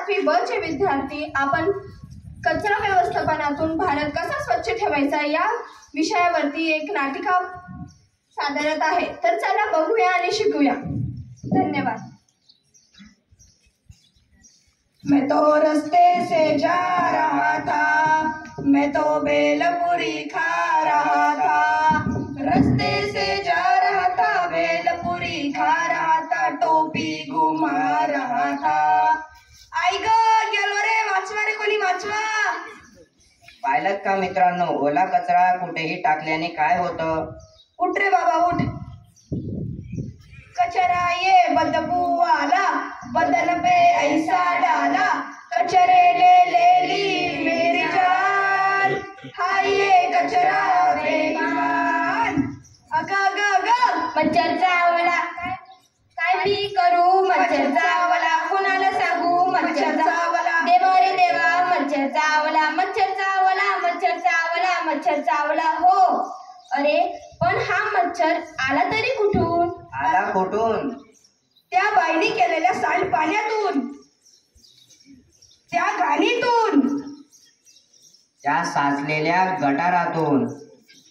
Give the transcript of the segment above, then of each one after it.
7वी ब चे विद्यार्थी आपण कचरा व्यवस्थापनातून भारत कसा स्वच्छ ठेवायचा या विषयावरती एक नाटिका सादरत आहे। तर चला बघूया आणि शिकूया। धन्यवाद। मैं तो रास्ते से जा रहा था, मैं तो बेलपुरी खा रहा था, रास्ते से जा रहा था, बेलपुरी खा रहा था, टोपी घुमा रहा था। आई ग गेलो रे, वाचवा रे कोणी वाचवा। पाहिलं का मित्रांनो, ओला कचरा कुठेही टाकल्याने काय होतं? उठ रे बाबा उठ। कचरा ये बदबू वाला, बदन पे ऐसा डाला, कचरे ले ली मेरी जान, हाय ये कचरा बेईमान। अगा गा गा मच्छर चावला, काय मी करू मच्छर चावला, कुणाला सांगू मच्छर चावला, देवा रे देवा मच्छर चावला, मच्छर चावला, मच्छर चावला, मच्छर चावला। हो अरे पण हा मच्छर आला तरी कुठून? आला कुठून? त्या बाईने केलेल्या सांडपाण्यातून, त्या घाणीतून, त्या साचलेल्या गटारातून।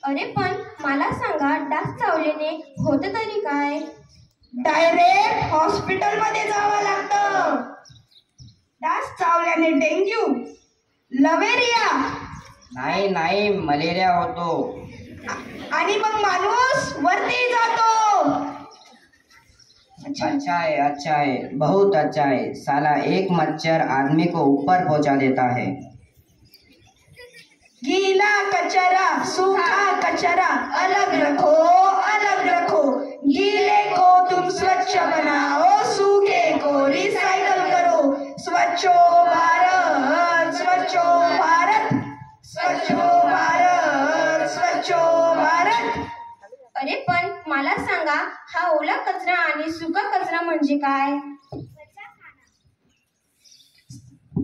अरे पण मला सांगा, डास चावल्याने होते तरी काय? डायरेक्ट हॉस्पिटल मध्ये जावं लागतं। डास चावल्याने डेंग्यू, लवेरिया नाही मलेरिया होतो आणि मग माणूस वरती जातो। अच्छा है, बहुत अच्छा है। साला एक मच्छर आदमी को ऊपर पहुंचा देता है। गीला कचरा सूखा कचरा अलग रखो, अलग रखो, गीले को तुम स्वच्छ बनाओ, सूखे को रिसाइकल करो। स्वच्छो भारत, स्वच्छो भारत, स्वच्छो भारत, स्वच्छो भारत। अरे पण मला सांगा, हा ओला कचरा आणि सुका कचरा म्हणजे काय?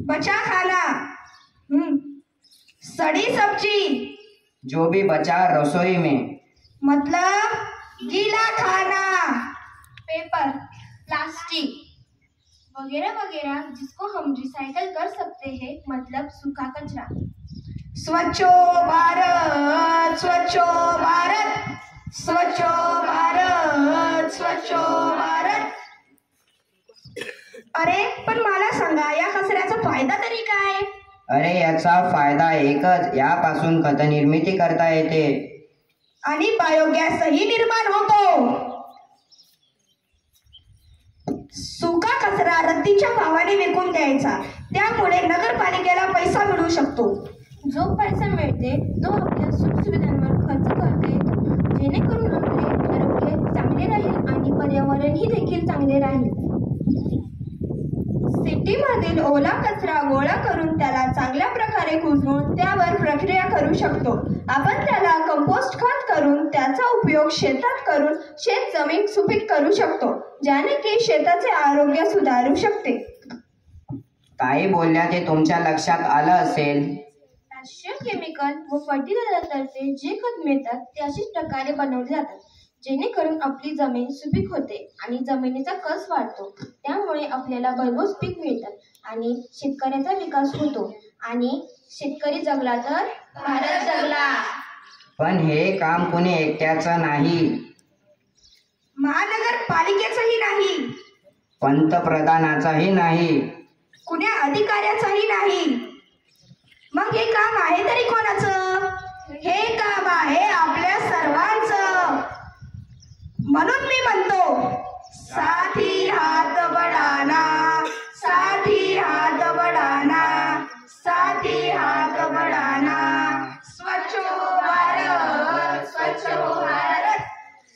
बचा खाना, सड़ी सब्जी, जो भी बचा रसोई में, मतलब गीला खाना, पेपर, प्लास्टिक वगैरह वगैरह जिसको हम रिसाइकल कर सकते हैं, मतलब सूखा कचरा। स्वच्छो भारत, स्वच्छो भारत, स्वच्छो भारत, स्वच्छो भारत। अरे पण मला सांगा, या कचऱ्याचा फायदा तरी काय? अरे याचा फायदा एकच, यापासून खत निर्मिती करता येते आणि बायोगॅसही निर्माण होतो। सुका कचरा रद्दीच्या भावाने विकून द्यायचा, त्यामुळे नगरपालिकेला पैसा मिळू शकतो। जो पैसा मिळते तो आपल्या सुखसुविधांवर खर्च करता येतो, जेणेकरून आपले आरोग्य चांगले राहील आणि पर्यावरणही देखील चांगले राहील। सिटीमधील ओला कचरा गोळा करून त्याला चांगल्या प्रकारे कुजवून त्यावर प्रक्रिया करू शकतो। आपण त्याला कंपोस्ट खत करून त्याचा उपयोग शेतात करून शेत जमीन सुपीक करू शकतो, ज्याने की शेताचे आरोग्य सुधारू शकते। काही बोलल्या ते तुमच्या लक्षात आलं असेल। राष्ट्रीय केमिकल व फर्टिलायझरतर्फे जे खत मिळतात ते अशाच प्रकारे बनवले जातात, जेणेकरून आपली जमीन सुपीक होते आणि जमिनीचा कस वाढतो, त्यामुळे आपल्याला भरघोस पीक मिळतात आणि शेतकऱ्याचा विकास होतो आणि शेतकरी जगला तर भारत जगला। पण हे काम कोणी एकट्याचं नाही, महानगरपालिकेचंही नाही, पंतप्रधानाचाही नाही, कुण्या अधिकाऱ्याचंही नाही। मग हे काम आहे तरी कोणाचं? हे काम आहे आपल्या सर्वांचं। म्हणून मी म्हणतो, साथी हात बढ़ाना, साथी हात बढ़ाना, साथी हात बढ़ाना। स्वच्छ हो भारत, स्वच्छ हो भारत,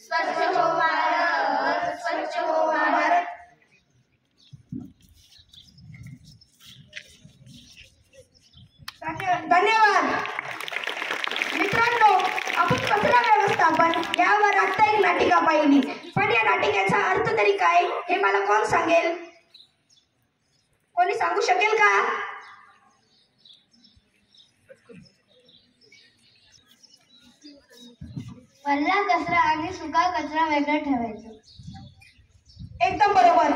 स्वच्छ हो भारत, स्वच्छ हो भारत। धन्यवाद मित्रांनो, आपण कचरा व्यवस्थापन यावर आता एक नाटिका पाहिली, पण या नाटिकेचा अर्थ तरी काय हे मला कोण सांगेल? कोणी सांगू शकेल का? वल्ला कचरा आणि सुका कचरा वेगळं ठेवायचं। एकदम बरोबर।